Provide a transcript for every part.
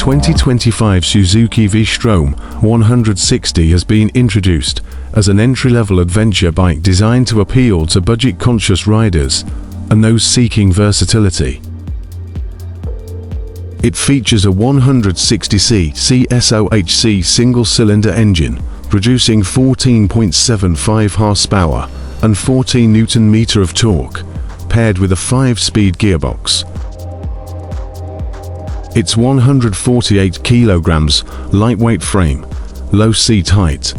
2025 Suzuki V-Strom 160 has been introduced as an entry-level adventure bike designed to appeal to budget-conscious riders and those seeking versatility. It features a 160cc CSOHC single-cylinder engine, producing 14.75 horsepower and 14 Nm of torque, paired with a 5-speed gearbox. Its 148 kilograms lightweight frame, low seat height,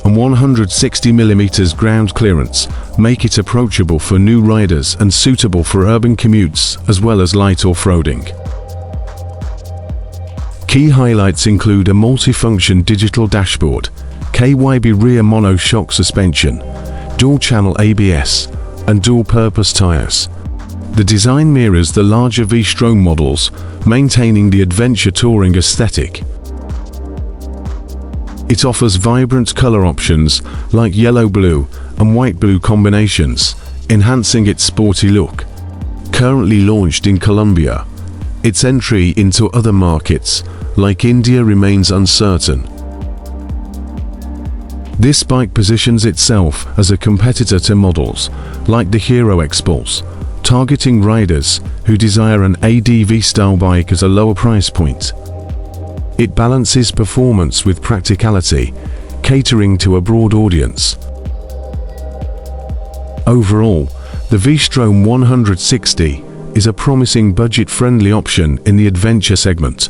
and 160 mm ground clearance make it approachable for new riders and suitable for urban commutes as well as light off-roading. Key highlights include a multifunction digital dashboard, KYB rear mono-shock suspension, dual-channel ABS, and dual-purpose tires. The design mirrors the larger V-Strom models, maintaining the adventure touring aesthetic. It offers vibrant color options like yellow-blue and white-blue combinations, enhancing its sporty look. Currently launched in Colombia, its entry into other markets, like India, remains uncertain. This bike positions itself as a competitor to models like the Hero Xpulse, targeting riders who desire an ADV-style bike at a lower price point. It balances performance with practicality, catering to a broad audience. Overall, the V-Strom 160 is a promising budget-friendly option in the adventure segment.